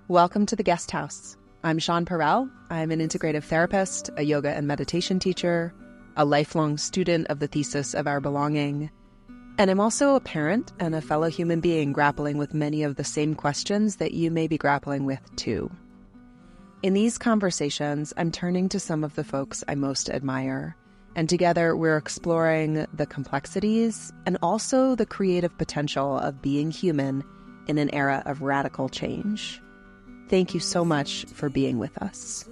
Welcome to the Guest House. I'm Sean Perel. I'm an integrative therapist, a yoga and meditation teacher, a lifelong student of the thesis of our belonging, and I'm also a parent and a fellow human being grappling with many of the same questions that you may be grappling with too. In these conversations, I'm turning to some of the folks I most admire, and together we're exploring the complexities and also the creative potential of being human in an era of radical change. Thank you so much for being with us.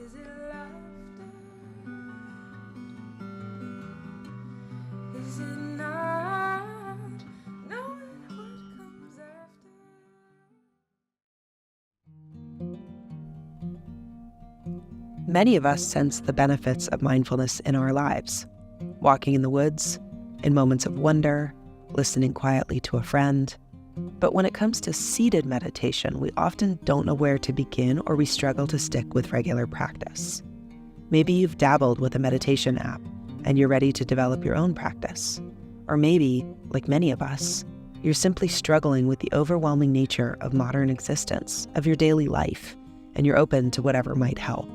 Many of us sense the benefits of mindfulness in our lives. Walking in the woods, in moments of wonder, listening quietly to a friend. But when it comes to seated meditation, we often don't know where to begin, or we struggle to stick with regular practice. Maybe you've dabbled with a meditation app and you're ready to develop your own practice. Or maybe, like many of us, you're simply struggling with the overwhelming nature of modern existence, of your daily life, and you're open to whatever might help.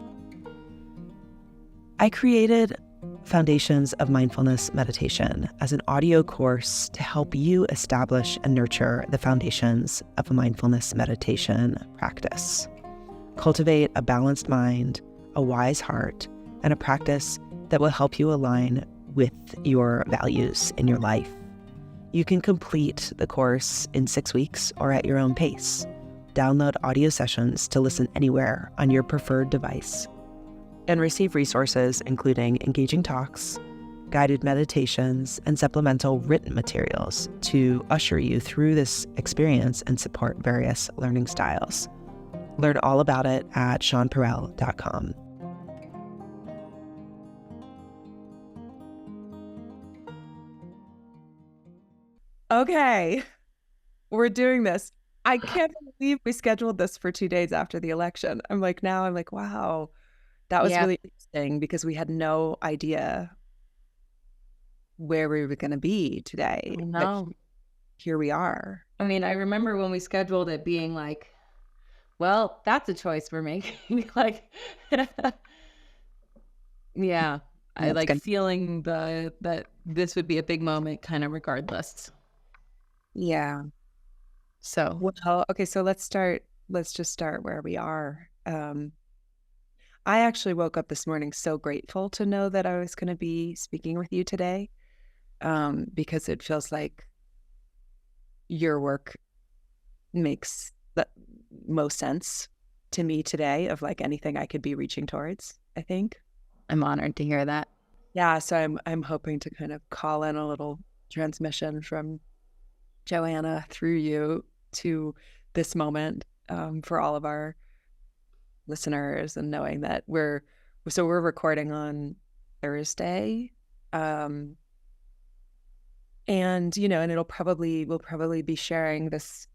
I created Foundations of Mindfulness Meditation as an audio course to help you establish and nurture the foundations of a mindfulness meditation practice. Cultivate a balanced mind, a wise heart, and a practice that will help you align with your values in your life. You can complete the course in 6 weeks or at your own pace. Download audio sessions to listen anywhere on your preferred device, and receive resources including engaging talks, guided meditations, and supplemental written materials to usher you through this experience and support various learning styles. Learn all about it at seanperel.com. Okay, we're doing this. I can't believe we scheduled this for 2 days after the election. I'm like, wow. That was really interesting because we had no idea where we were going to be today. No. But here we are. I mean, I remember when we scheduled it being like, well, that's a choice we're making. Like, yeah, I like feeling that this would be a big moment kind of regardless. Yeah. So, well, okay, so let's just start where we are. I actually woke up this morning so grateful to know that I was going to be speaking with you today, because it feels like your work makes the most sense to me today of like anything I could be reaching towards, I think. I'm honored to hear that. Yeah, so I'm hoping to kind of call in a little transmission from Joanna through you to this moment, for all of our listeners, and knowing that we're recording on Thursday, and and we'll probably be sharing this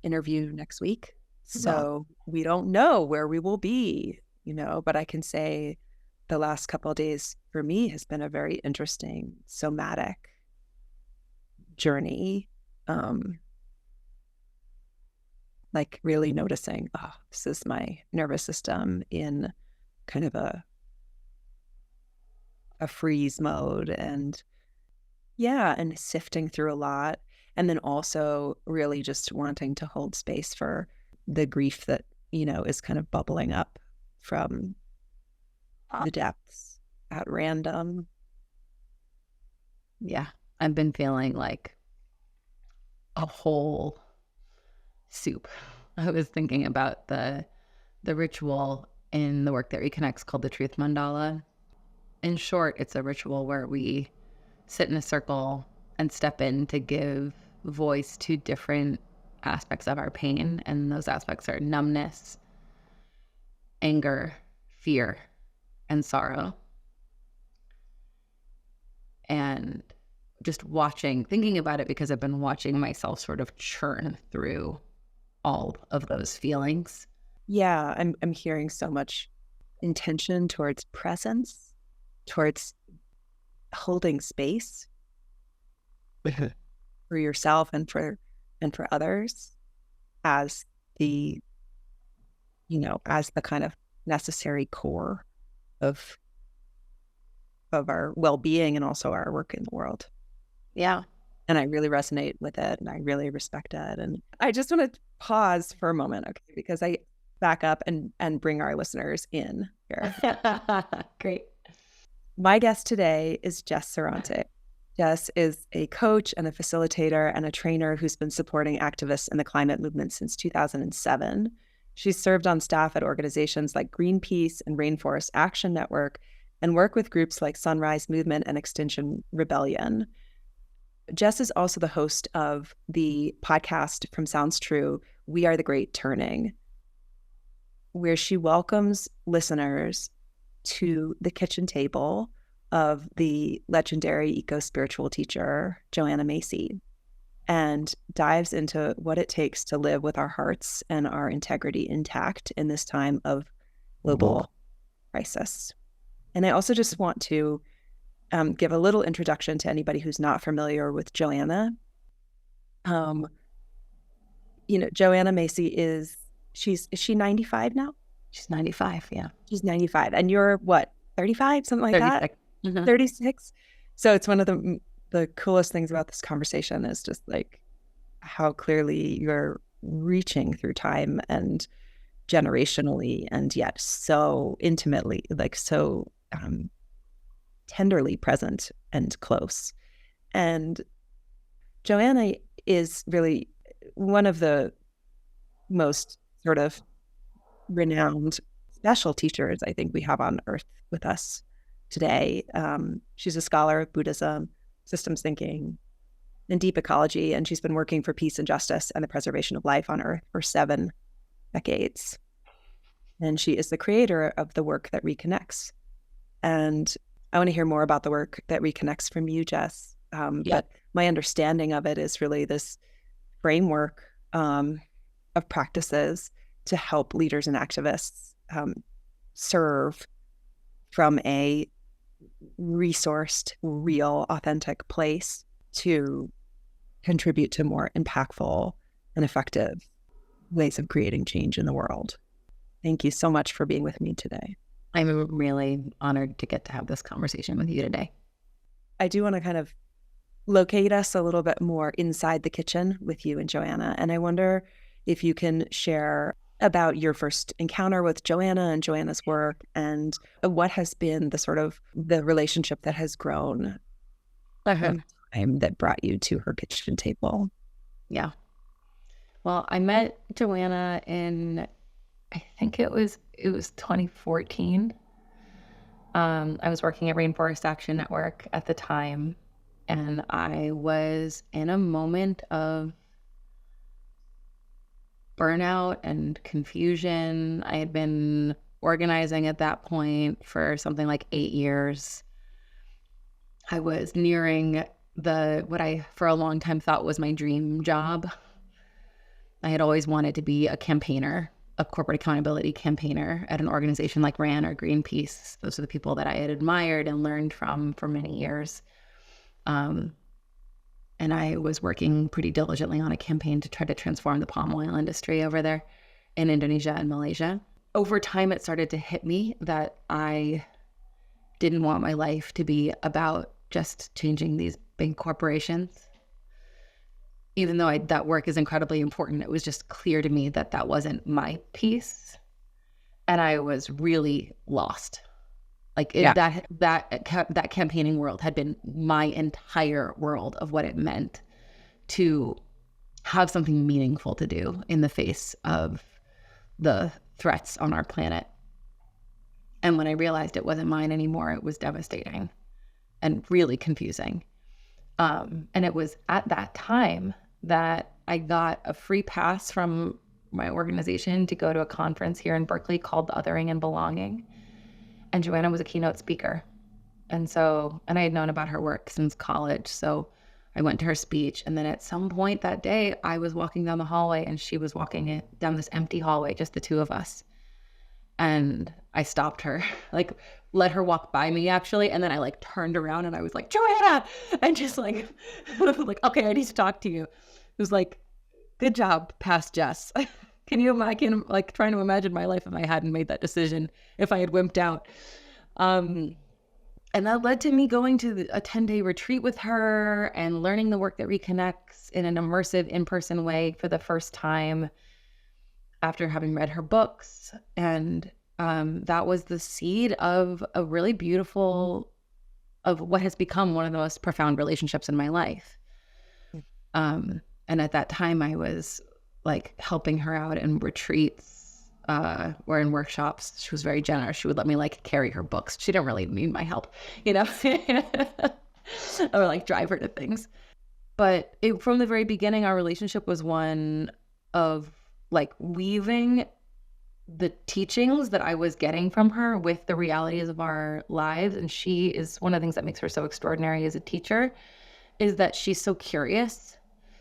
interview next week, so we don't know where we will be, but I can say the last couple of days for me has been a very interesting somatic journey, like really noticing, this is my nervous system in kind of a freeze mode, and sifting through a lot. And then also really just wanting to hold space for the grief that, is kind of bubbling up from the depths at random. Yeah, I've been feeling like a whole soup. I was thinking about the ritual in the Work That Reconnects called the Truth Mandala. In short, it's a ritual where we sit in a circle and step in to give voice to different aspects of our pain. And those aspects are numbness, anger, fear, and sorrow. And just thinking about it, because I've been watching myself sort of churn through all of those feelings. Yeah, I'm hearing so much intention towards presence, towards holding space for yourself and for others as the as the kind of necessary core of our well-being and also our work in the world. Yeah. And I really resonate with it and I really respect it. And I just want to pause for a moment, okay, because I back up and bring our listeners in here. Great. My guest today is Jess Serrante. Jess is a coach and a facilitator and a trainer who's been supporting activists in the climate movement since 2007. She's served on staff at organizations like Greenpeace and Rainforest Action Network and work with groups like Sunrise Movement and Extinction Rebellion. Jess is also the host of the podcast from Sounds True, We Are the Great Turning, where she welcomes listeners to the kitchen table of the legendary eco-spiritual teacher, Joanna Macy, and dives into what it takes to live with our hearts and our integrity intact in this time of global crisis. And I also just want to give a little introduction to anybody who's not familiar with Joanna. Joanna Macy is she 95 now? She's 95, yeah. She's 95. And you're what, 35, something like 36. that? Mm-hmm. 36. So it's one of the coolest things about this conversation is just like how clearly you're reaching through time and generationally and yet so intimately, like so tenderly present and close. And Joanna is really one of the most sort of renowned special teachers I think we have on earth with us today. She's a scholar of Buddhism, systems thinking, and deep ecology, and she's been working for peace and justice and the preservation of life on earth for 7 decades. And she is the creator of the Work That Reconnects. And I want to hear more about the Work That Reconnects from you, Jess. But my understanding of it is really this framework of practices to help leaders and activists serve from a resourced, real, authentic place to contribute to more impactful and effective ways of creating change in the world. Thank you so much for being with me today. I'm really honored to get to have this conversation with you today. I do want to kind of locate us a little bit more inside the kitchen with you and Joanna. And I wonder if you can share about your first encounter with Joanna and Joanna's work and what has been the sort of the relationship that has grown that brought you to her kitchen table. Yeah. Well, I met Joanna in, I think it was 2014. I was working at Rainforest Action Network at the time, and I was in a moment of burnout and confusion. I had been organizing at that point for something like 8 years. I was nearing what I for a long time thought was my dream job. I had always wanted to be a campaigner, a corporate accountability campaigner at an organization like RAN or Greenpeace. Those are the people that I had admired and learned from for many years. And I was working pretty diligently on a campaign to try to transform the palm oil industry over there in Indonesia and Malaysia. Over time, it started to hit me that I didn't want my life to be about just changing these big corporations. Even though that work is incredibly important, it was just clear to me that that wasn't my piece. And I was really lost. That campaigning world had been my entire world of what it meant to have something meaningful to do in the face of the threats on our planet. And when I realized it wasn't mine anymore, it was devastating and really confusing. And it was at that time that I got a free pass from my organization to go to a conference here in Berkeley called Othering and Belonging. And Joanna was a keynote speaker. And I had known about her work since college. So I went to her speech. And then at some point that day, I was walking down the hallway and she was walking down this empty hallway, just the two of us. And I stopped her, let her walk by me actually. And then I turned around and I was like, Joanna, and just okay, I need to talk to you. It was good job, past Jess. Can you imagine, like, trying to imagine my life if I hadn't made that decision, if I had wimped out? And that led to me going to a 10-day retreat with her and learning the work that reconnects in an immersive, in-person way for the first time after having read her books. And that was the seed of a really beautiful, of what has become one of the most profound relationships in my life. And at that time, I was like helping her out in retreats or in workshops. She was very generous. She would let me like carry her books. She didn't really need my help, or like drive her to things. But from the very beginning, our relationship was one of like weaving the teachings that I was getting from her with the realities of our lives. And she is one of the things that makes her so extraordinary as a teacher, is that she's so curious.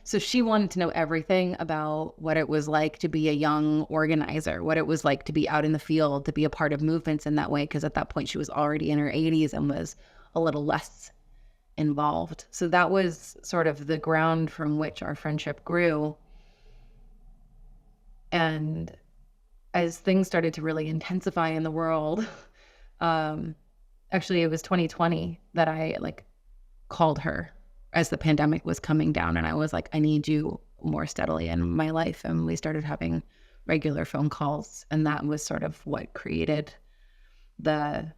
So she wanted to know everything about what it was like to be a young organizer, what it was like to be out in the field, to be a part of movements in that way. Because at that point she was already in her 80s and was a little less involved. So that was sort of the ground from which our friendship grew. And as things started to really intensify in the world, actually it was 2020 that I like called her as the pandemic was coming down, and I was like, I need you more steadily in my life. And we started having regular phone calls, and that was sort of what created the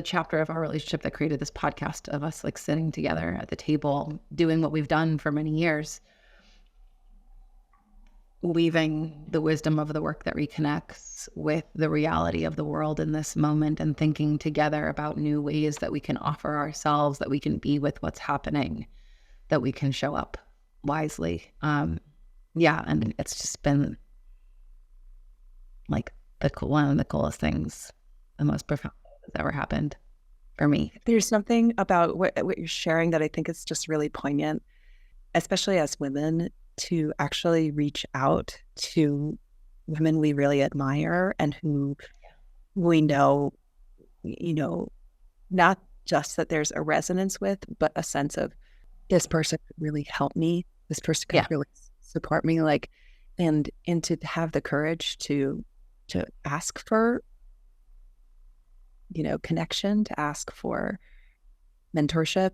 chapter of our relationship that created this podcast of us like sitting together at the table, doing what we've done for many years, weaving the wisdom of the work that reconnects with the reality of the world in this moment, and thinking together about new ways that we can offer ourselves, that we can be with what's happening, that we can show up wisely. And it's just been like one of the coolest things, the most profound that's ever happened for me. There's something about what you're sharing that I think is just really poignant, especially as women, to actually reach out to women we really admire and who we know, not just that there's a resonance with, but a sense of this person could really help me. This person could really support me. Like, and to have the courage to ask for, connection, to ask for mentorship,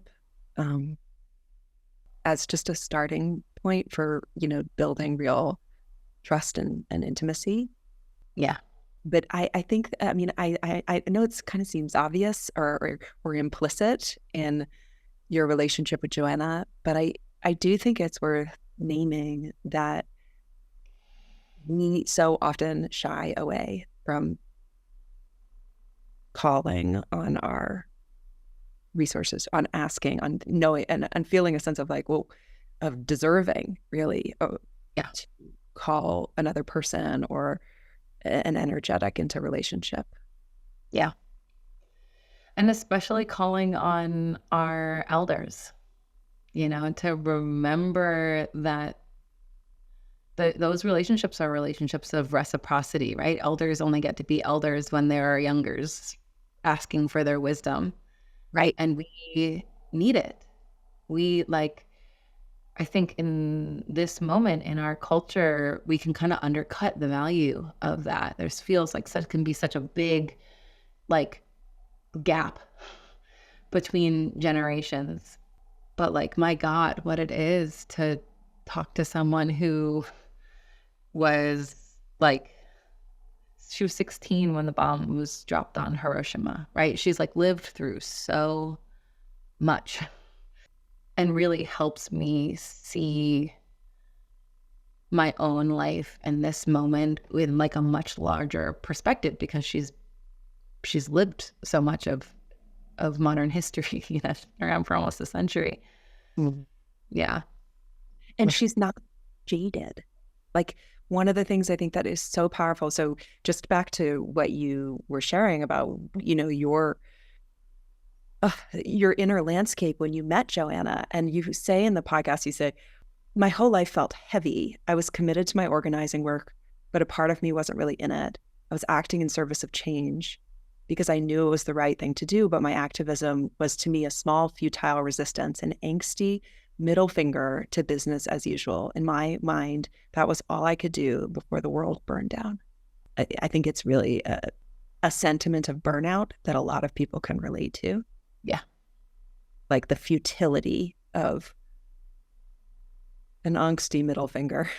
as just a starting point for, building real trust and intimacy. Yeah. But I think, I know it's kind of seems obvious or implicit in your relationship with Joanna, but I do think it's worth naming that we so often shy away from calling on our resources, on asking, on knowing, and feeling a sense of like, of deserving, really, to call another person or an energetic into relationship. Yeah. And especially calling on our elders, to remember that those relationships are relationships of reciprocity, right? Elders only get to be elders when there are youngers asking for their wisdom, right? And we need it. I think in this moment in our culture, we can kind of undercut the value of that. There feels like can be such a big gap between generations. But my God, what it is to talk to someone who was she was 16 when the bomb was dropped on Hiroshima, right? She's lived through so much, and really helps me see my own life and this moment with a much larger perspective, because she's lived so much of modern history, around for almost a century. Mm-hmm. Yeah. And she's not jaded. One of the things I think that is so powerful. So just back to what you were sharing about, your inner landscape when you met Joanna, and you say in the podcast, you say, my whole life felt heavy. I was committed to my organizing work, but a part of me wasn't really in it. I was acting in service of change because I knew it was the right thing to do, but my activism was to me a small, futile resistance, an angsty, middle finger to business as usual. In my mind, that was all I could do before the world burned down. I think it's really a sentiment of burnout that a lot of people can relate to. Yeah. Like the futility of an angsty middle finger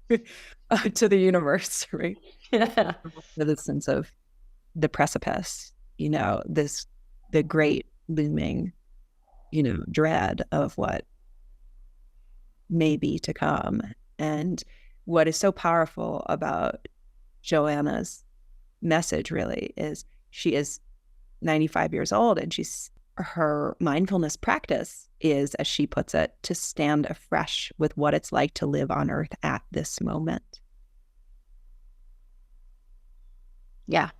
to the universe, right? Yeah. The sense of the precipice, the great looming, dread of what may be to come. And what is so powerful about Joanna's message really is she is 95 years old, and her mindfulness practice is, as she puts it, to stand afresh with what it's like to live on earth at this moment. Yeah.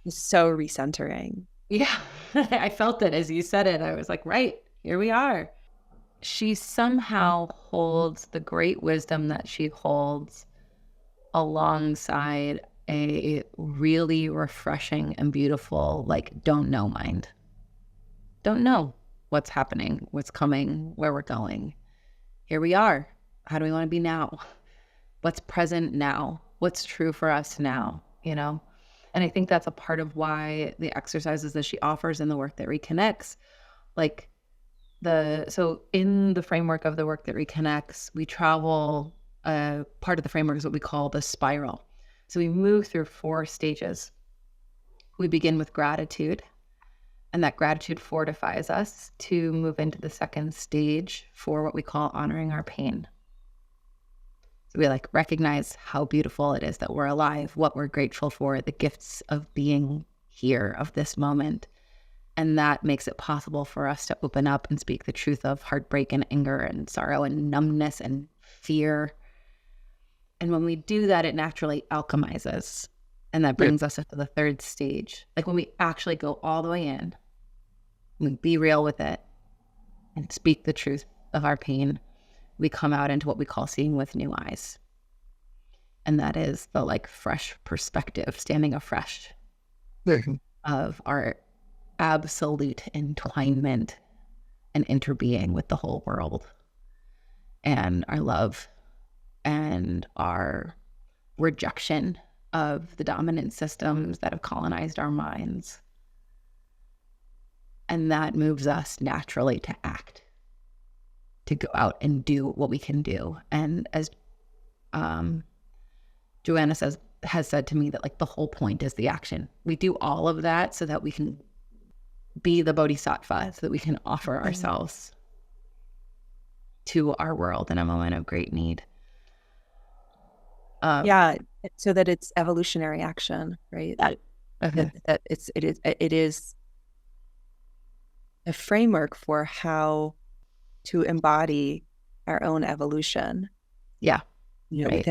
It's so recentering. Yeah. I felt it as you said it. I was like, right, here we are. She somehow holds the great wisdom that she holds alongside a really refreshing and beautiful, don't know mind. Don't know what's happening, what's coming, where we're going. Here we are. How do we want to be now? What's present now? What's true for us now? And I think that's a part of why the exercises that she offers in the Work That Reconnects, so in the framework of the Work That Reconnects, we travel, part of the framework is what we call the spiral. So we move through 4 stages. We begin with gratitude, and that gratitude fortifies us to move into the second stage for what we call honoring our pain. So we recognize how beautiful it is that we're alive, what we're grateful for, the gifts of being here, of this moment. And that makes it possible for us to open up and speak the truth of heartbreak and anger and sorrow and numbness and fear. And when we do that, it naturally alchemizes. And that brings us up to the third stage. When we actually go all the way in, we be real with it and speak the truth of our pain, we come out into what we call seeing with new eyes. And that is the fresh perspective, standing afresh of our absolute entwinement and interbeing with the whole world, and our love and our rejection of the dominant systems that have colonized our minds. And that moves us naturally to act, to go out and do what we can do. And as Joanna has said to me, that the whole point is the action. We do all of that so that we can be the bodhisattva, so that we can offer ourselves to our world in a moment of great need. So that it's evolutionary action, right? That it is a framework for how to embody our own evolution. Yeah. Right.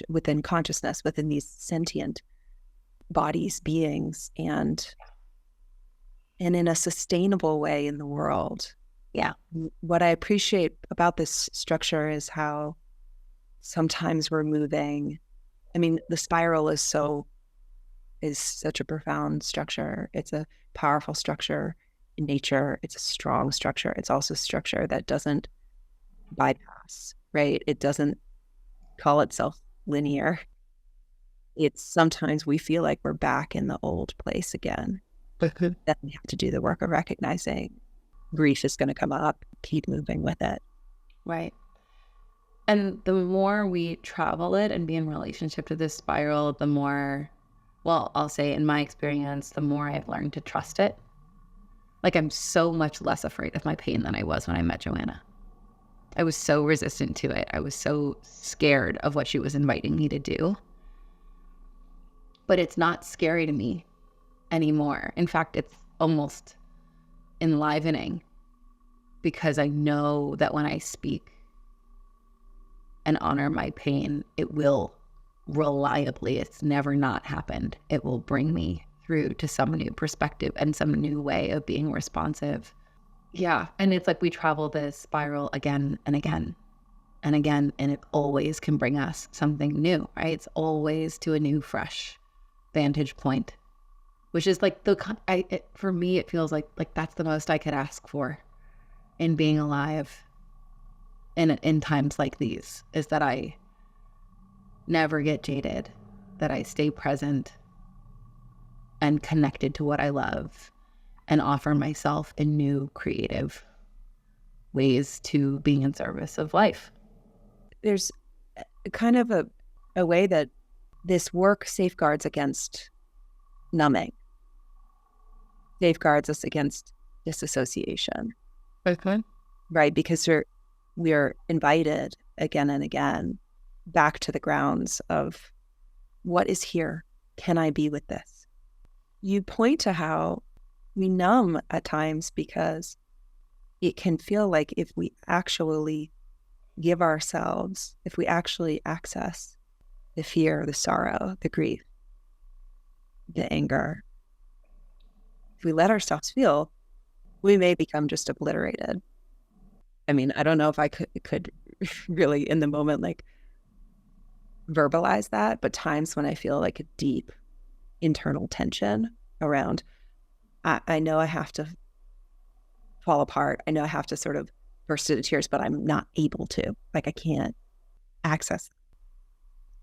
Within consciousness, within these sentient bodies, beings, and in a sustainable way in the world. Yeah. What I appreciate about this structure is how sometimes we're moving. The spiral is such a profound structure. It's a powerful structure in nature. It's a strong structure. It's also a structure that doesn't bypass, right? It doesn't call itself linear. It's sometimes we feel like we're back in the old place again. Then we have to do the work of recognizing grief is going to come up, keep moving with it. Right. And the more we travel it and be in relationship to this spiral, the more, I'll say in my experience, the more I've learned to trust it. I'm so much less afraid of my pain than I was when I met Joanna. I was so resistant to it. I was so scared of what she was inviting me to do. But it's not scary to me anymore. In fact, it's almost enlivening, because I know that when I speak and honor my pain, it will reliably, it's never not happened. It will bring me through to some new perspective and some new way of being responsive. Yeah. And it's we travel this spiral again and again and again, and it always can bring us something new, right? It's always to a new, fresh vantage point, which is for me, it feels like that's the most I could ask for in being alive, in times like these is that I never get jaded, that I stay present and connected to what I love and offer myself in new creative ways to being in service of life. There's kind of a way that this work safeguards against numbing, safeguards us against disassociation. Okay. Right? Because we're invited again and again back to the grounds of what is here? Can I be with this? You point to how we numb at times because it can feel like if we actually give ourselves, if we actually access the fear, the sorrow, the grief, the anger, if we let ourselves feel, we may become just obliterated. I mean, I don't know if I could really in the moment like verbalize that, but times when I feel like a deep internal tension around, I know I have to fall apart. I know I have to sort of burst into tears, but I'm not able to. Like I can't access.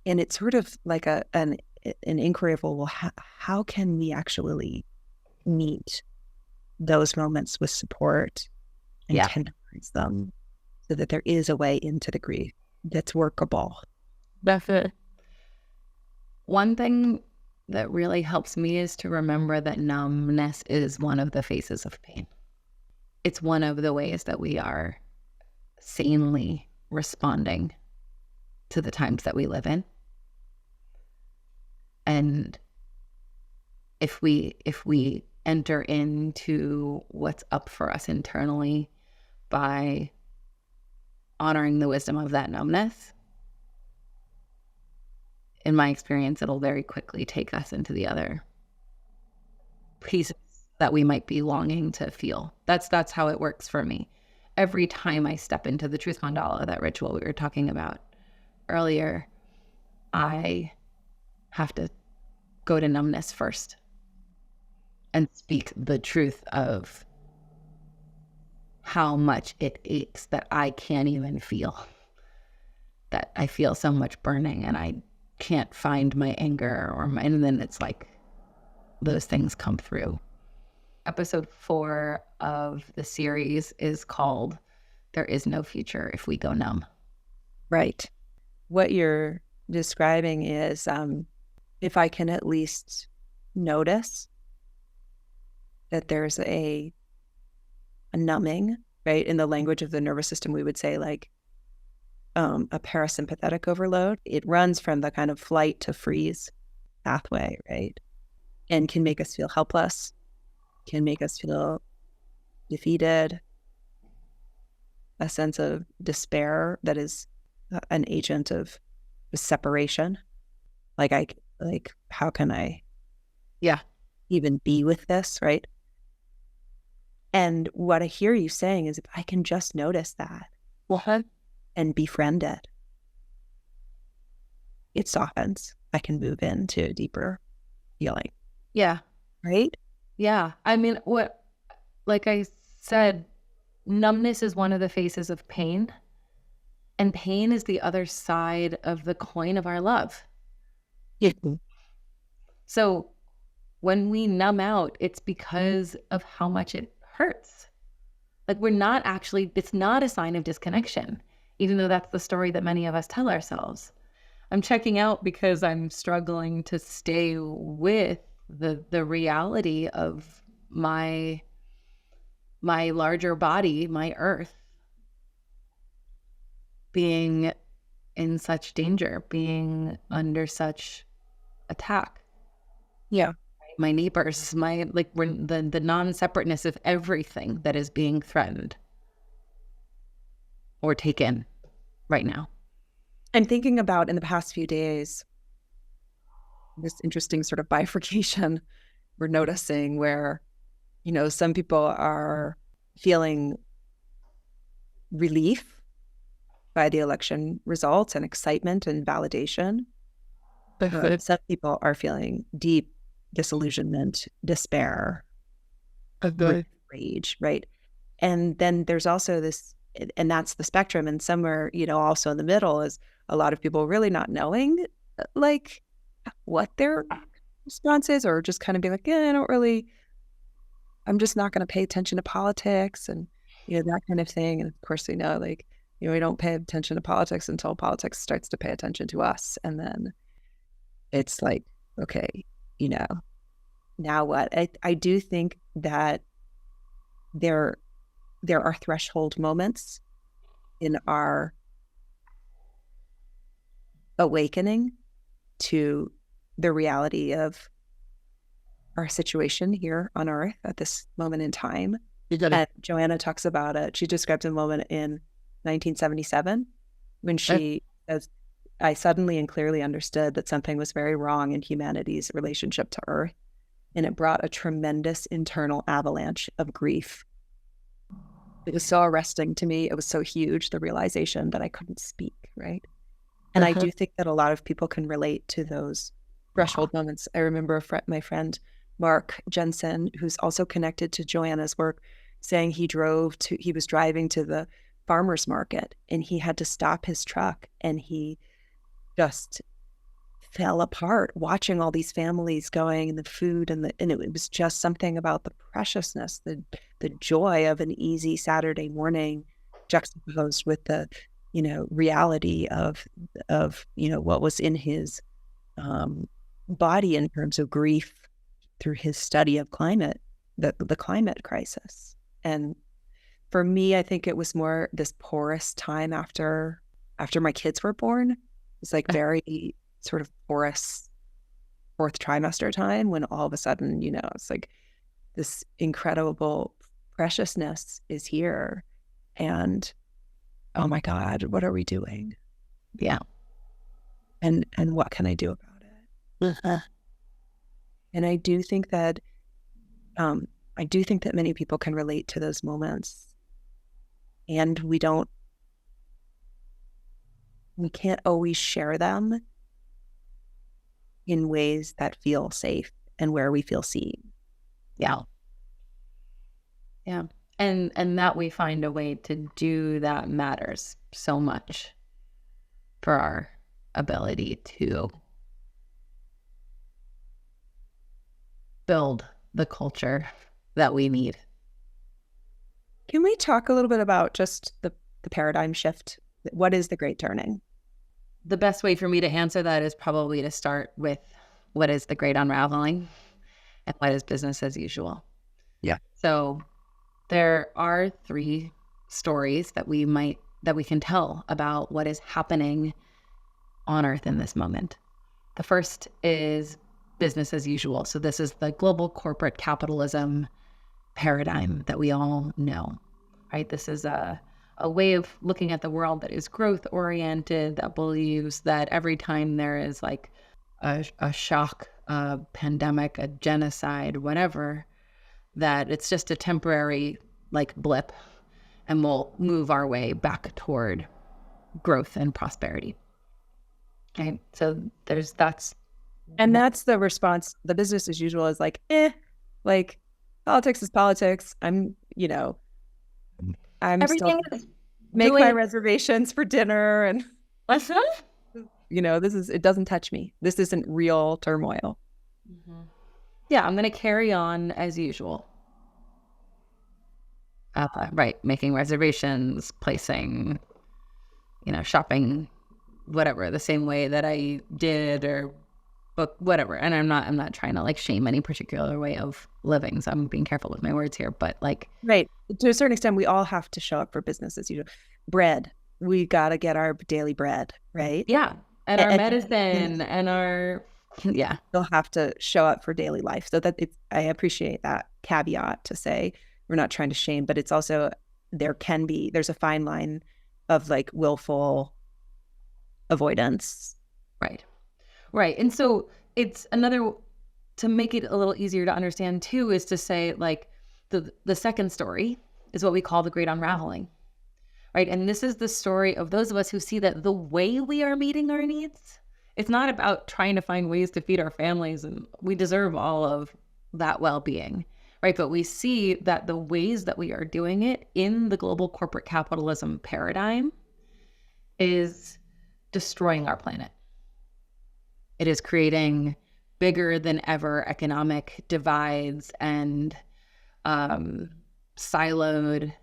And it's sort of like an inquiry of, well, how can we actually meet those moments with support and tenderize them so that there is a way into the grief that's workable? Definitely. One thing that really helps me is to remember that numbness is one of the faces of pain. It's one of the ways that we are sanely responding to the times that we live in. And if we enter into what's up for us internally by honoring the wisdom of that numbness, in my experience, it'll very quickly take us into the other pieces that we might be longing to feel. That's how it works for me. Every time I step into the truth mandala, that ritual we were talking about earlier, I have to go to numbness first and speak the truth of how much it aches that I can't even feel, that I feel so much burning and I can't find my anger and then it's like those things come through. Episode 4 of the series is called There Is No Future If We Go Numb. Right. What you're describing is if I can at least notice that there's a numbing, right? In the language of the nervous system, we would say like a parasympathetic overload. It runs from the kind of flight to freeze pathway, right? And can make us feel helpless, can make us feel defeated, a sense of despair that is an agent of separation. Like how can I even be with this, right? And what I hear you saying is if I can just notice that and befriend it, it softens. I can move into a deeper feeling. Yeah. Right? Yeah. I mean, like I said, numbness is one of the faces of pain, and pain is the other side of the coin of our love. Mm-hmm. So when we numb out, it's because of how much it hurts. Like it's not a sign of disconnection, even though that's the story that many of us tell ourselves. I'm checking out because I'm struggling to stay with the reality of my larger body, my earth, being in such danger, being under such attack. Yeah. My neighbors, we're the non-separateness of everything that is being threatened or taken right now. I'm thinking about in the past few days, this interesting sort of bifurcation we're noticing where, some people are feeling relief by the election results and excitement and validation. Some people are feeling deep disillusionment, despair, rage, right? And then there's also this and that's the spectrum. And somewhere, also in the middle is a lot of people really not knowing like what their response is, or just kind of be like, yeah, I'm just not going to pay attention to politics and, that kind of thing. And of course, we know like, we don't pay attention to politics until politics starts to pay attention to us. And then it's like, okay, now what? I do think that there are threshold moments in our awakening to the reality of our situation here on Earth at this moment in time. And Joanna talks about it. She describes a moment in 1977 when she says, I suddenly and clearly understood that something was very wrong in humanity's relationship to Earth, and it brought a tremendous internal avalanche of grief. It was so arresting to me. It was so huge, the realization that I couldn't speak, right? And I do think that a lot of people can relate to those threshold moments. I remember my friend Mark Jensen, who's also connected to Joanna's work, saying he was driving to the farmer's market and he had to stop his truck, and he just fell apart watching all these families going, and the food and it was just something about the preciousness, the joy of an easy Saturday morning juxtaposed with the reality of what was in his body in terms of grief through his study of climate, the climate crisis. And for me, I think it was more this porous time after my kids were born. It's like very sort of porous fourth trimester time when all of a sudden, it's like this incredible preciousness is here. And oh my God, what are we doing? Yeah. And what can I do about it? And I do think that many people can relate to those moments, and we can't always share them in ways that feel safe and where we feel seen. Yeah. Yeah. And that we find a way to do that matters so much for our ability to build the culture that we need. Can we talk a little bit about just the paradigm shift? What is the great turning? The best way for me to answer that is probably to start with what is the great unraveling and what is business as usual. Yeah. So there are 3 stories that we can tell about what is happening on Earth in this moment. The first is business as usual. So this is the global corporate capitalism paradigm that we all know, right? This is a way of looking at the world that is growth oriented, that believes that every time there is like a shock, a pandemic, a genocide, whatever, that it's just a temporary like blip, and we'll move our way back toward growth and prosperity. Okay, so that's the response. The business as usual is like, like politics is politics. I'm everything still make my reservations for dinner, and it doesn't touch me. This isn't real turmoil. Mm-hmm. Yeah, I'm going to carry on as usual. Right, making reservations, placing, shopping, whatever, the same way that I did, or book, whatever. And I'm not trying to like shame any particular way of living, so I'm being careful with my words here. But like, right, to a certain extent, we all have to show up for business as usual. Bread, we got to get our daily bread, right? Yeah, and our medicine and our You'll have to show up for daily life. So that I appreciate that caveat to say we're not trying to shame, but it's also there's a fine line of like willful avoidance. Right. And so it's another, to make it a little easier to understand too, is to say like the second story is what we call the great unraveling, right? And this is the story of those of us who see that the way we are meeting our needs, it's not about trying to find ways to feed our families, and we deserve all of that well-being, right? But we see that the ways that we are doing it in the global corporate capitalism paradigm is destroying our planet. It is creating bigger than ever economic divides and siloed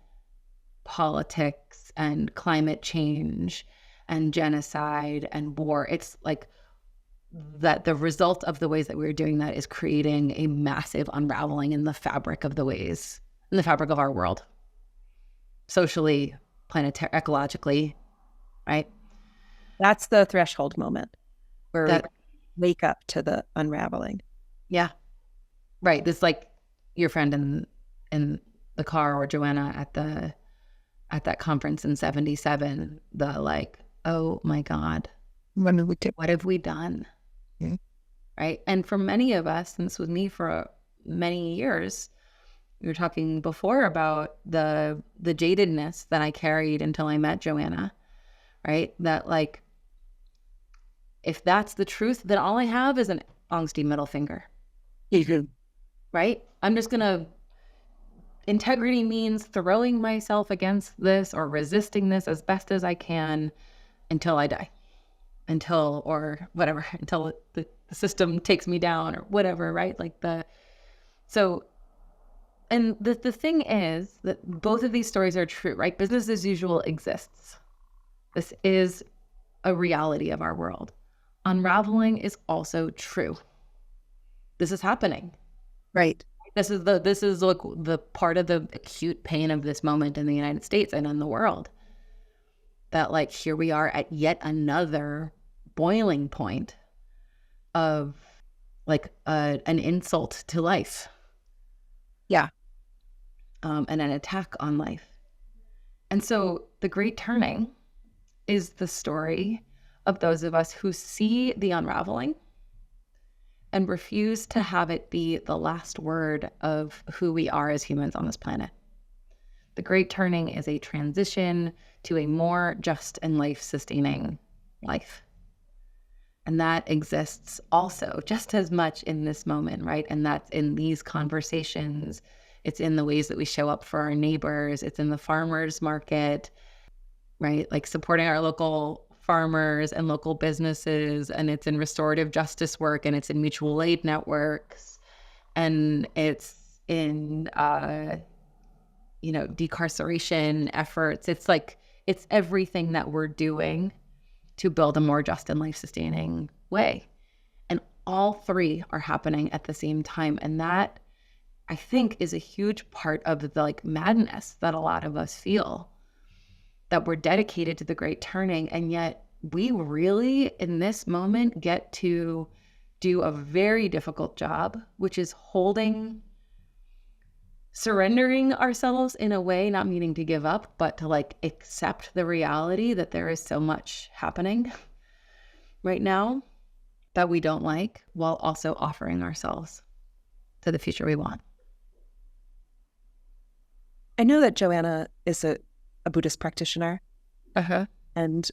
politics and climate change and genocide and war. It's like that the result of the ways that we're doing that is creating a massive unraveling in the fabric of our world, socially, planetary, ecologically, right? That's the threshold moment where That, we wake up to the unraveling. yeah, right. This like your friend in the car, or Joanna at that conference in 77, the like, oh my God, what have we done? Mm-hmm. Right. And for many of us, and this was me for many years, we were talking before about the jadedness that I carried until I met Joanna, right? That like, if that's the truth, then all I have is an angsty middle finger, right? I'm just going to, integrity means throwing myself against this or resisting this as best as I can until I die, or whatever, until the system takes me down or whatever, right? Like and the thing is that both of these stories are true, right? Business as usual exists. This is a reality of our world. Unraveling is also true. This is happening. Right. This is the part of the acute pain of this moment in the United States and in the world. That like, here we are at yet another boiling point of like an insult to life. Yeah. And an attack on life. And so the Great Turning is the story of those of us who see the unraveling and refuse to have it be the last word of who we are as humans on this planet. The Great Turning is a transition to a more just and life-sustaining life. And that exists also just as much in this moment, right? And that's in these conversations. It's in the ways that we show up for our neighbors. It's in the farmers market, right? Like supporting our local farmers and local businesses. And it's in restorative justice work, and it's in mutual aid networks. And it's in, decarceration efforts. It's like, it's everything that we're doing to build a more just and life-sustaining way. And all three are happening at the same time. And that, I think, is a huge part of the like madness that a lot of us feel, that we're dedicated to the Great Turning. And yet we really, in this moment, get to do a very difficult job, which is surrendering ourselves in a way, not meaning to give up, but to like accept the reality that there is so much happening right now that we don't like, while also offering ourselves to the future we want. I know that Joanna is a Buddhist practitioner. Uh-huh. And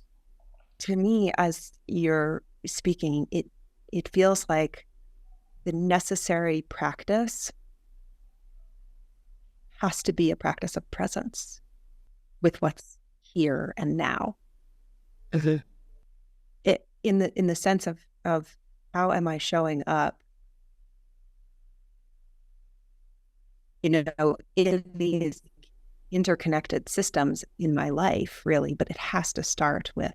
to me, as you're speaking, it feels like the necessary practice has to be a practice of presence with what's here and now. Mm-hmm. It in the sense of how am I showing up, in these interconnected systems in my life, really, but it has to start with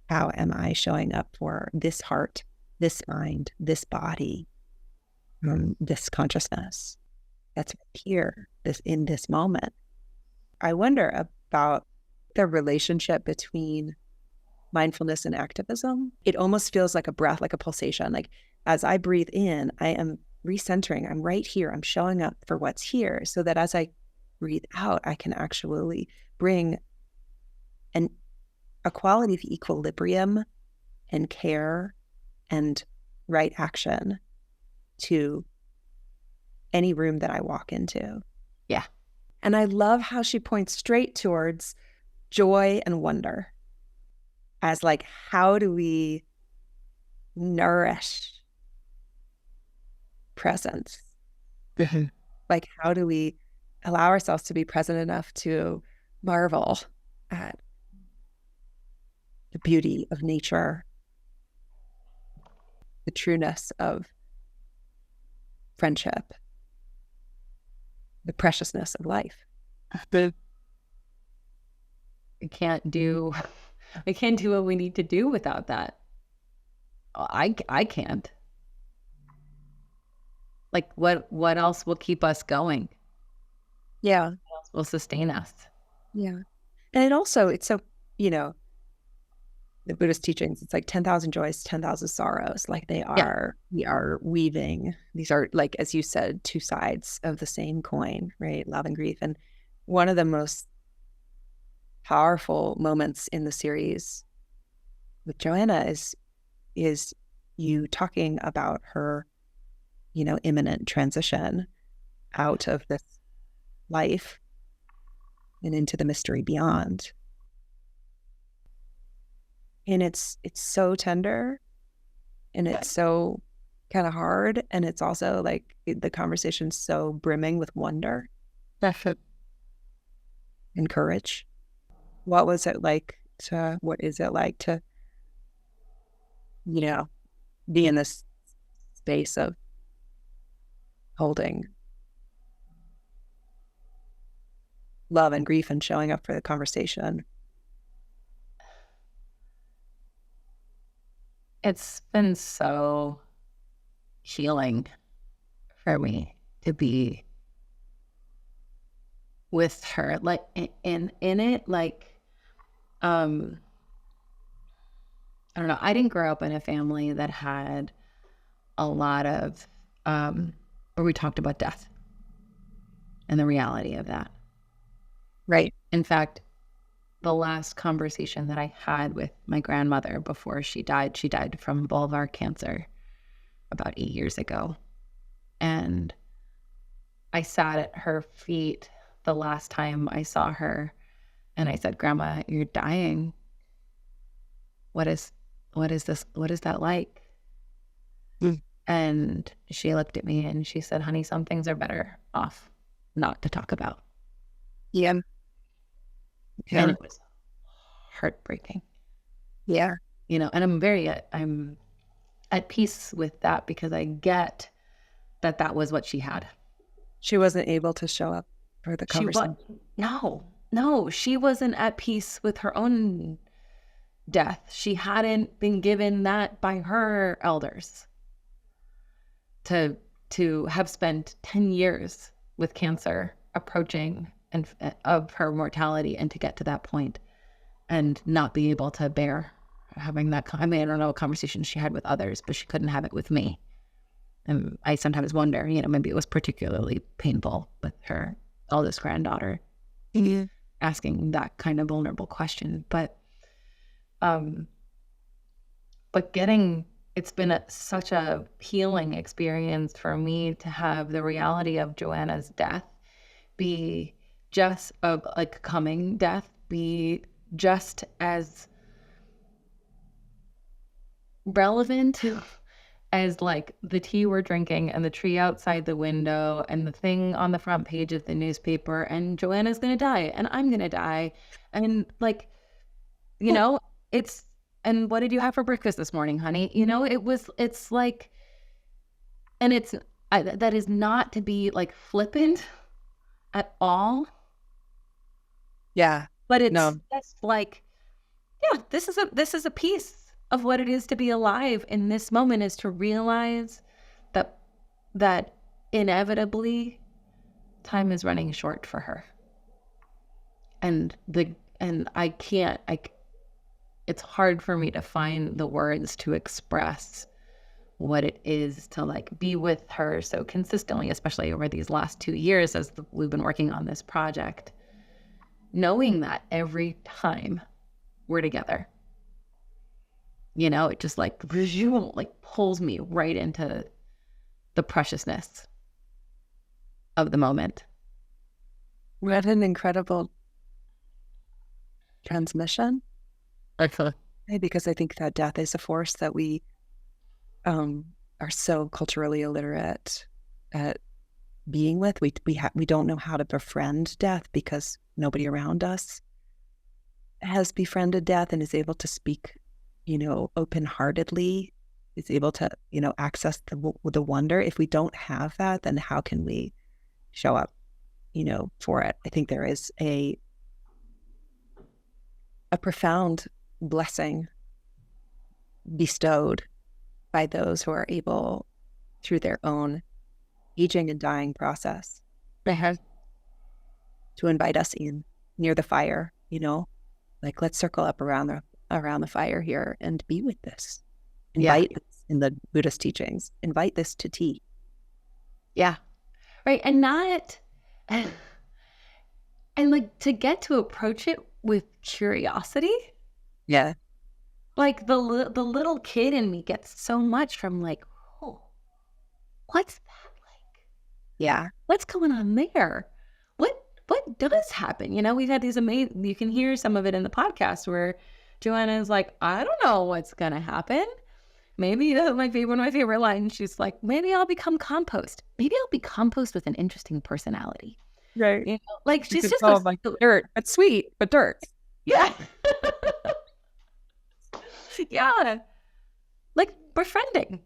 how am I showing up for this heart, this mind, this body, this consciousness that's here, in this moment. I wonder about the relationship between mindfulness and activism. It almost feels like a breath, like a pulsation. Like as I breathe in, I am recentering. I'm right here. I'm showing up for what's here, so that as I breathe out, I can actually bring a quality of equilibrium and care and right action to any room that I walk into. Yeah. And I love how she points straight towards joy and wonder as like, how do we nourish presence Like, how do we allow ourselves to be present enough to marvel at the beauty of nature, the trueness of friendship, the preciousness of life? We can't do what we need to do without that. I can't. Like, what else will keep us going? Yeah. What else will sustain us? Yeah. And it's so, the Buddhist teachings, it's like 10,000 joys, 10,000 sorrows. Like we are weaving, these are, like, as you said, two sides of the same coin, right? Love and grief. And one of the most powerful moments in the series with Joanna is you talking about her, imminent transition out of this life and into the mystery beyond. And it's so tender, and it's so kind of hard, and it's also like the conversation's so brimming with wonder and courage. What is it like to be in this space of holding love and grief and showing up for the conversation? It's been so healing for me to be with her, like in it, like I don't know, I didn't grow up in a family that had a lot of where we talked about death and the reality of that. Right. In fact, the last conversation that I had with my grandmother before she died from vulvar cancer about 8 years ago. And I sat at her feet the last time I saw her, and I said, "Grandma, you're dying. What is that like?" Mm. And she looked at me and she said, "Honey, some things are better off not to talk about." Yeah. And it was heartbreaking. Yeah. And I'm at peace with that, because I get that was what she had. She wasn't able to show up for the conversation. No, she wasn't at peace with her own death. She hadn't been given that by her elders to have spent 10 years with cancer approaching and of her mortality, and to get to that point and not be able to bear having that. I don't know what conversations she had with others, but she couldn't have it with me. And I sometimes wonder, maybe it was particularly painful with her eldest granddaughter asking that kind of vulnerable question. But it's been such a healing experience for me to have the reality of Joanna's death be just coming death be just as relevant as like the tea we're drinking and the tree outside the window and the thing on the front page of the newspaper, and Joanna's gonna die and I'm gonna die, and it's, and what did you have for breakfast this morning, honey? It's like, and that is not to be like flippant at all. Yeah. But it's just like, yeah, this is a piece of what it is to be alive in this moment, is to realize that inevitably time is running short for her. And it's hard for me to find the words to express what it is to like be with her so consistently, especially over these last 2 years as we've been working on this project, knowing that every time we're together, it just like pulls me right into the preciousness of the moment. What an incredible transmission. Excellent. Because I think that death is a force that we are so culturally illiterate at being with. We don't know how to befriend death because nobody around us has befriended death and is able to speak, open-heartedly, is able to, access the wonder. If we don't have that, then how can we show up, for it? I think there is a profound blessing bestowed by those who are able, through their own aging and dying process, to invite us in near the fire, like, let's circle up around the fire here and be with this. Invite this in the Buddhist teachings. Invite this to tea. Yeah. Right. And not, and like to get to approach it with curiosity. Yeah. Like the little kid in me gets so much from like, oh, what's that like? Yeah. What's going on there? What does happen? We've had these amazing, you can hear some of it in the podcast where Joanna is like, I don't know what's going to happen. Maybe one of my favorite lines, she's like, maybe I'll become compost. Maybe I'll be compost with an interesting personality. Right. Like she's just like dirt, but sweet, but dirt. Yeah. Yeah. Like befriending,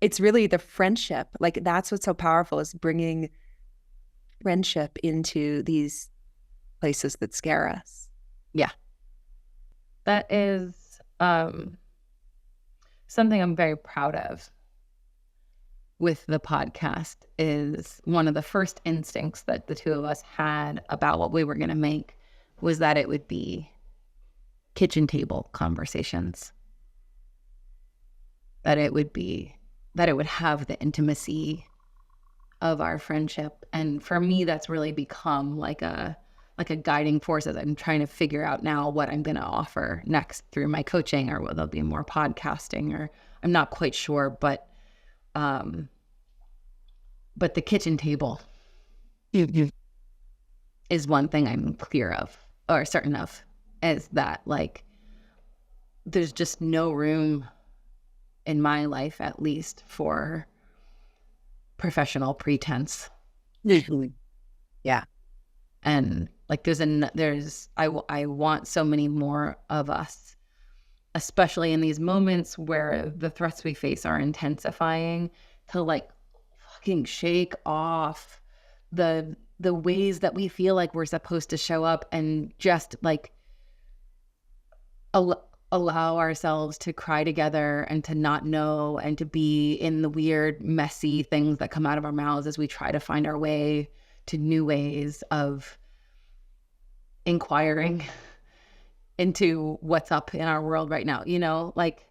It's really the friendship. Like, that's what's so powerful, is bringing friendship into these places that scare us. Yeah. That is something I'm very proud of with the podcast. Is one of the first instincts that the two of us had about what we were going to make was that it would be kitchen table conversations. That it would have the intimacy of our friendship. And for me, that's really become like a guiding force as I'm trying to figure out now what I'm going to offer next through my coaching, or whether it'll be more podcasting, or I'm not quite sure, but the kitchen table is one thing I'm clear of, or certain of, is that like there's just no room in my life, at least, for professional pretense. Yeah. And like I want so many more of us, especially in these moments where the threats we face are intensifying, to like fucking shake off the ways that we feel like we're supposed to show up, and just like allow ourselves to cry together, and to not know, and to be in the weird, messy things that come out of our mouths as we try to find our way to new ways of inquiring into what's up in our world right now. Like,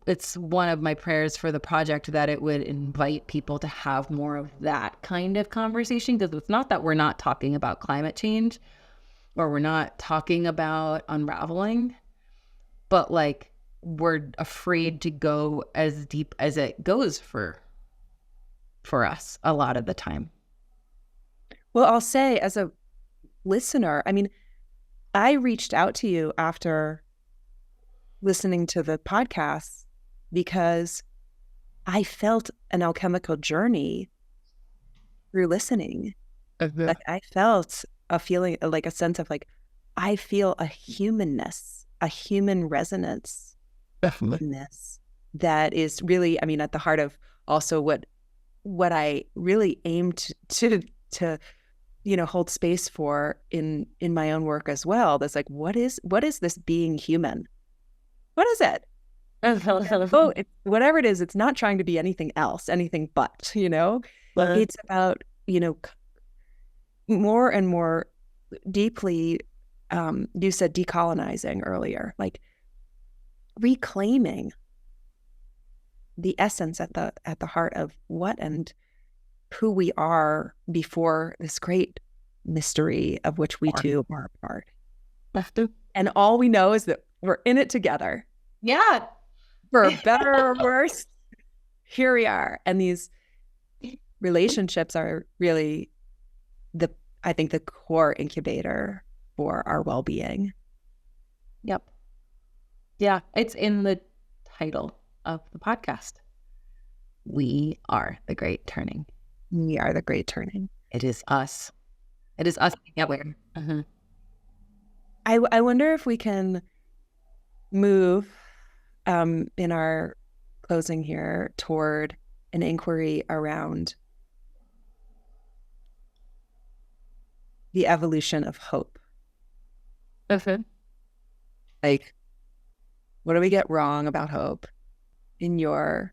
it's one of my prayers for the project that it would invite people to have more of that kind of conversation, because it's not that we're not talking about climate change, or we're not talking about unraveling, but like we're afraid to go as deep as it goes for us a lot of the time. Well, I'll say, as a listener, I mean, I reached out to you after listening to the podcast because I felt an alchemical journey through listening. Like, I felt a feeling, like a sense of like, I feel a humanness, a human resonance in this that is really, I mean, at the heart of also what I really aimed to hold space for in my own work as well. That's like, what is this being human? What is it? Whatever it is, it's not trying to be anything else, anything but, it's about, more and more deeply, you said decolonizing earlier, like reclaiming the essence at the heart of what and who we are before this great mystery of which we two are a part. And all we know is that we're in it together. Yeah. For better or worse, here we are. And these relationships are really I think the core incubator for our well-being. Yep. Yeah, it's in the title of the podcast. We are the great turning. We are the great turning. It is us. It is us being aware. I wonder if we can move in our closing here toward an inquiry around the evolution of hope. Like, what do we get wrong about hope in your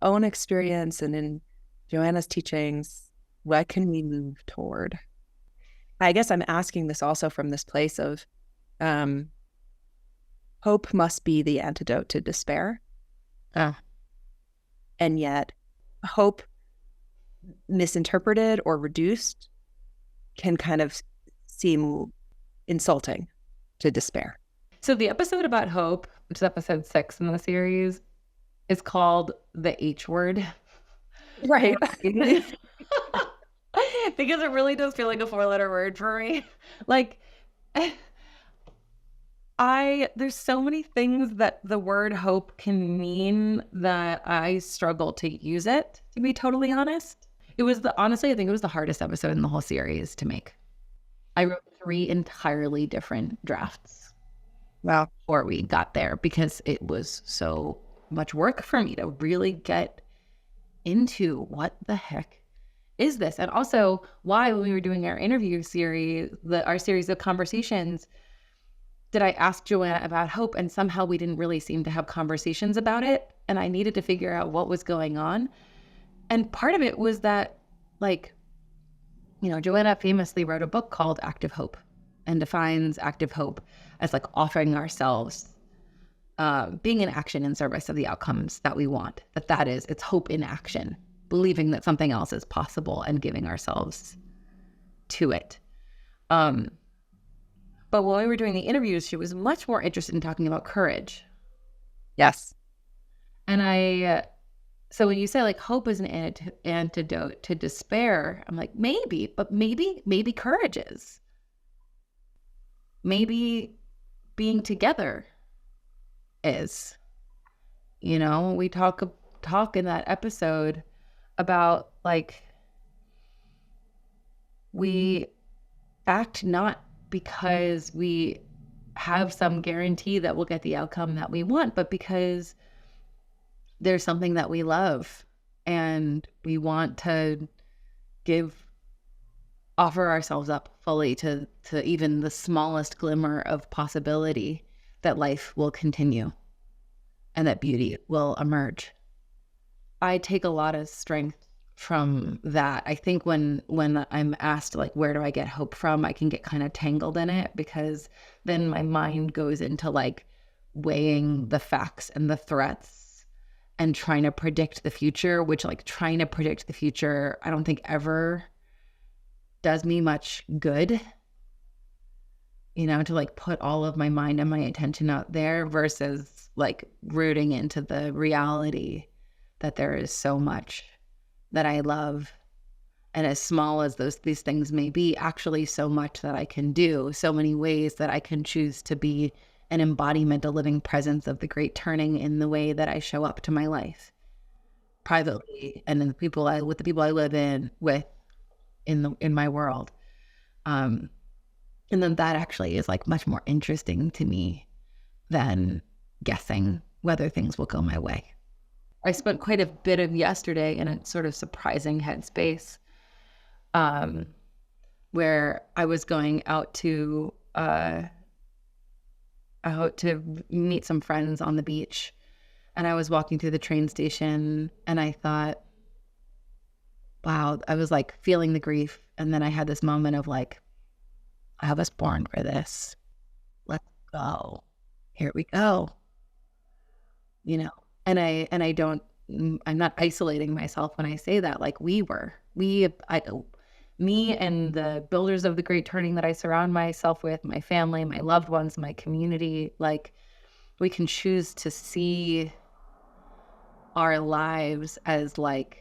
own experience and in Joanna's teachings? What can we move toward? I guess I'm asking this also from this place of hope must be the antidote to despair. And yet hope misinterpreted or reduced can kind of seem insulting to despair. So the episode about hope, which is episode 6 in the series, is called the H word. Right. Because it really does feel like a 4-letter word for me. Like, there's so many things that the word hope can mean that I struggle to use it, to be totally honest. Honestly, I think it was the hardest episode in the whole series to make. I wrote 3 entirely different drafts. Wow. Before we got there, because it was so much work for me to really get into what the heck is this? And also why, when we were doing our interview series, our series of conversations, did I ask Joanna about hope, and somehow we didn't really seem to have conversations about it. And I needed to figure out what was going on. And part of it was that, like, Joanna famously wrote a book called Active Hope and defines active hope as like offering ourselves, being in action in service of the outcomes that we want. It's hope in action, believing that something else is possible and giving ourselves to it. But when we were doing the interviews, she was much more interested in talking about courage. Yes. And so when you say like hope is an antidote to despair, I'm like, maybe, but maybe courage is. Maybe being together is. We talk in that episode about like, we act not because we have some guarantee that we'll get the outcome that we want, but because there's something that we love and we want to offer ourselves up fully to even the smallest glimmer of possibility that life will continue and that beauty will emerge. I take a lot of strength from that. I think when I'm asked like, where do I get hope from? I can get kind of tangled in it, because then my mind goes into like weighing the facts and the threats and trying to predict the future, which like trying to predict the future, I don't think ever does me much good, to like put all of my mind and my attention out there versus like rooting into the reality that there is so much that I love. And as small as these things may be, actually so much that I can do, so many ways that I can choose to be an embodiment, a living presence of the great turning in the way that I show up to my life privately and with the people I live in my world. And then that actually is like much more interesting to me than guessing whether things will go my way. I spent quite a bit of yesterday in a sort of surprising headspace, where I was going out to meet some friends on the beach, and I was walking through the train station, and I thought, wow, I was like feeling the grief, and then I had this moment of like, I was born for this. Let's go. Here we go. And I'm not isolating myself when I say that. Like me and the builders of the great turning that I surround myself with, my family, my loved ones, my community, like we can choose to see our lives as like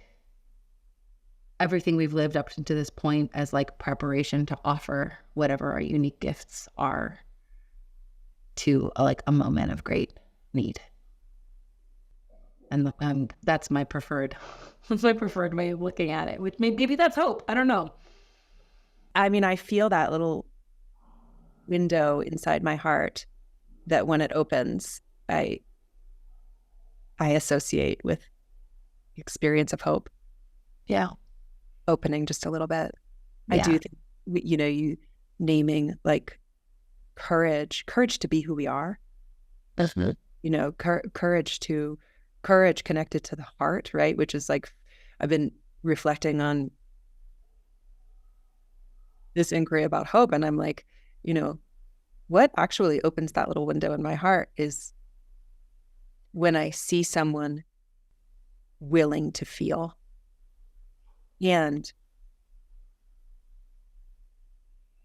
everything we've lived up to this point as like preparation to offer whatever our unique gifts are to a moment of great need. And that's my preferred way of looking at it, which maybe that's hope. I don't know. I mean, I feel that little window inside my heart that when it opens, I associate with the experience of hope. Yeah. Opening just a little bit. Yeah. I do think, you naming like courage to be who we are. Mm-hmm. Courage connected to the heart, right? Which is like, I've been reflecting on this inquiry about hope. And I'm like, what actually opens that little window in my heart is when I see someone willing to feel and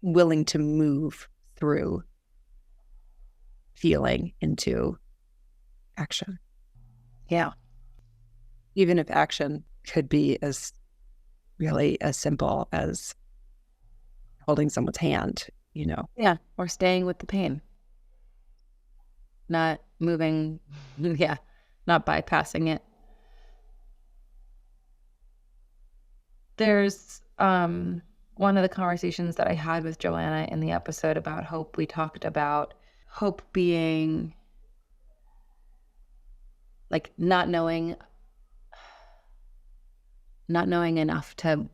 willing to move through feeling into action. Yeah. Even if action could be as simple as holding someone's hand, Yeah. Or staying with the pain. Not moving. Yeah. Not bypassing it. There's one of the conversations that I had with Joanna in the episode about hope. We talked about hope being like not knowing enough to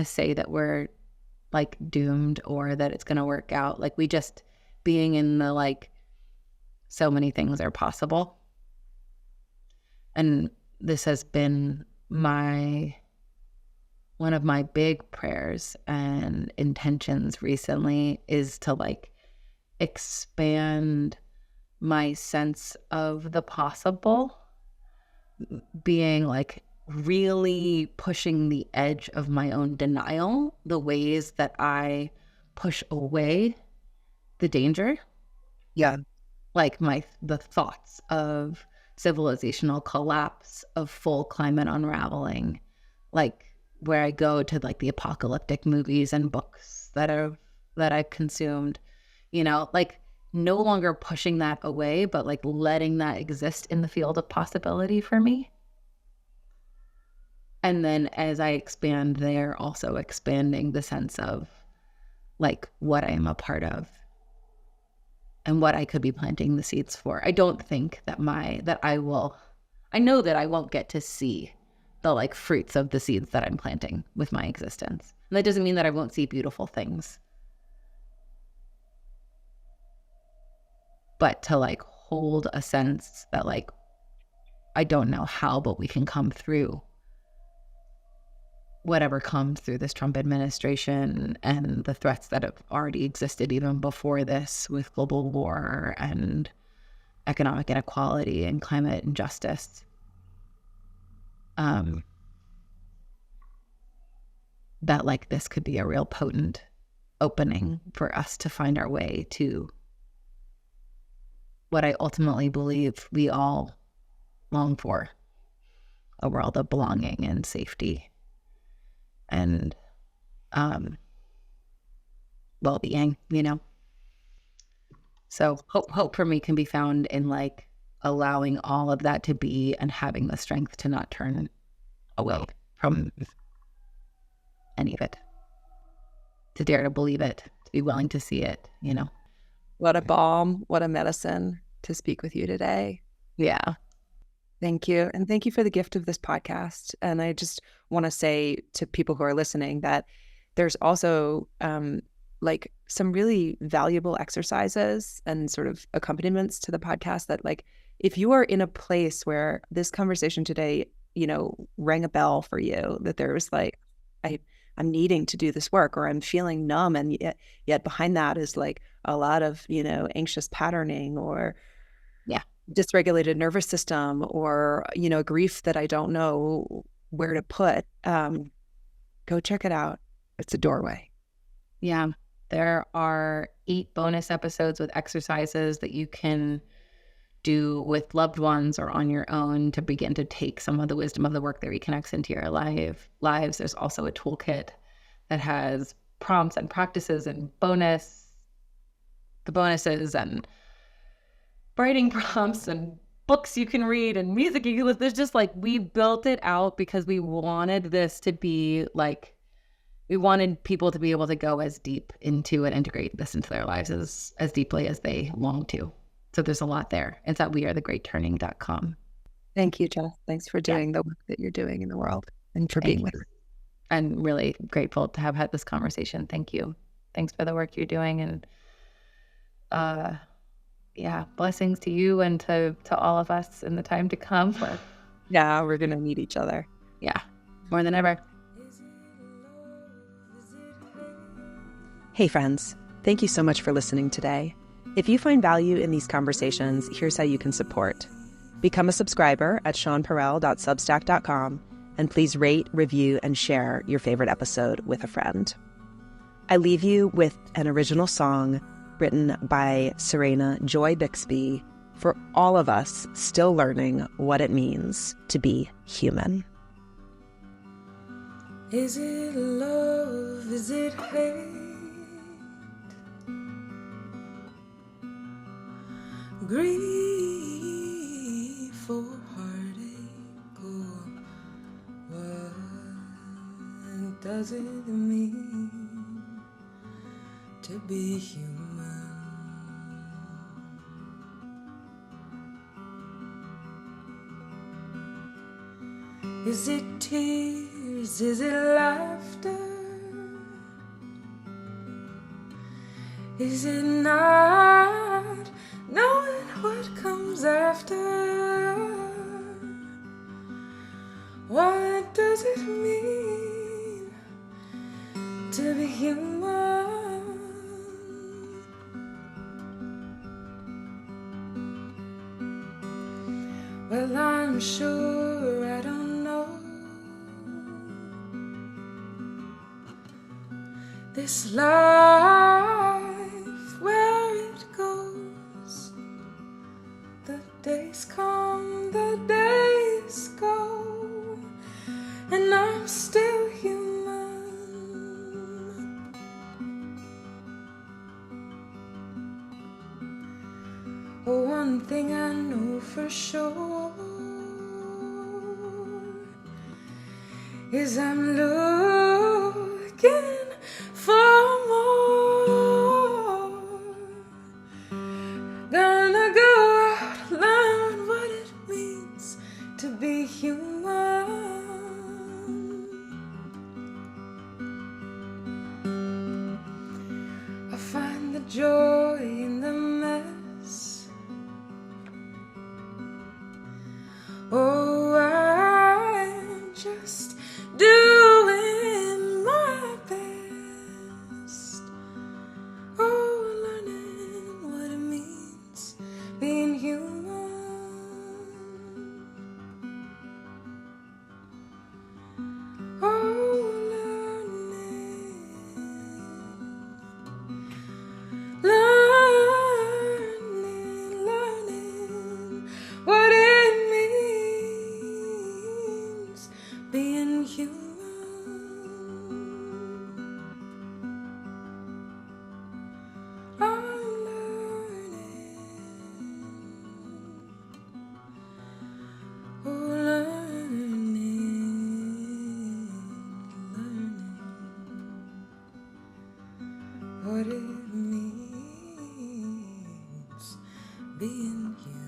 say that we're like doomed or that it's going to work out. Like we just being in the like so many things are possible. And this has been one of my big prayers and intentions recently is to like expand my sense of the possible, being like really pushing the edge of my own denial, the ways that I push away the danger. Yeah. Like the thoughts of civilizational collapse, of full climate unraveling, like where I go to like the apocalyptic movies and books that I've consumed, like no longer pushing that away, but like letting that exist in the field of possibility for me. And then as I expand there, also expanding the sense of like what I am a part of and what I could be planting the seeds for. I don't think that I know that I won't get to see the like fruits of the seeds that I'm planting with my existence. And that doesn't mean that I won't see beautiful things. But to like hold a sense that like, I don't know how, but we can come through whatever comes through this Trump administration and the threats that have already existed even before this with global war and economic inequality and climate injustice. That like this could be a real potent opening for us to find our way to what I ultimately believe we all long for, a world of belonging and safety and well-being, So hope for me can be found in like allowing all of that to be and having the strength to not turn away from any of it, to dare to believe it, to be willing to see it, What a balm, what a medicine to speak with you today. Yeah. Thank you. And thank you for the gift of this podcast. And I just want to say to people who are listening that there's also like some really valuable exercises and sort of accompaniments to the podcast that like, if you are in a place where this conversation today, rang a bell for you, that there was like, I'm needing to do this work, or I'm feeling numb. And yet behind that is like a lot of, anxious patterning or dysregulated nervous system or, grief that I don't know where to put. Go check it out. It's a doorway. Yeah. There are 8 bonus episodes with exercises that you can do with loved ones or on your own to begin to take some of the wisdom of the work that reconnects into your lives. There's also a toolkit that has prompts and practices and bonuses and writing prompts and books you can read and music you can listen. There's just like, we built it out because we wanted this to be like, we wanted people to be able to go as deep into and integrate this into their lives as deeply as they long to. So there's a lot there. It's at wearetheGreatTurning.com. Thank you, Jess. Thanks for doing the work that you're doing in the world and for being with us. I'm really grateful to have had this conversation. Thank you. Thanks for the work you're doing. And blessings to you and to all of us in the time to come. Yeah, we're going to meet each other. Yeah, more than ever. Hey friends, thank you so much for listening today. If you find value in these conversations, here's how you can support. Become a subscriber at seanparel.substack.com, and please rate, review, and share your favorite episode with a friend. I leave you with an original song written by Serena Joy Bixby for all of us still learning what it means to be human. Is it love? Is it hate? Grief or heartache, or what does it mean to be human? Is it tears? Is it laughter? Is it not knowing what comes after? What does it mean to be human? Well, I'm sure I don't know. This life, where it goes, the days come, the days go, and I'm still human. Oh, one thing I know for sure is I'm looking for more. Gonna go out, learn what it means to be human. I find the joy in the mess. Oh, I'm just doing my best. Oh, learning what it means being human. Oh, learning what it means being human. I'm learning. Oh, learning what it means being human.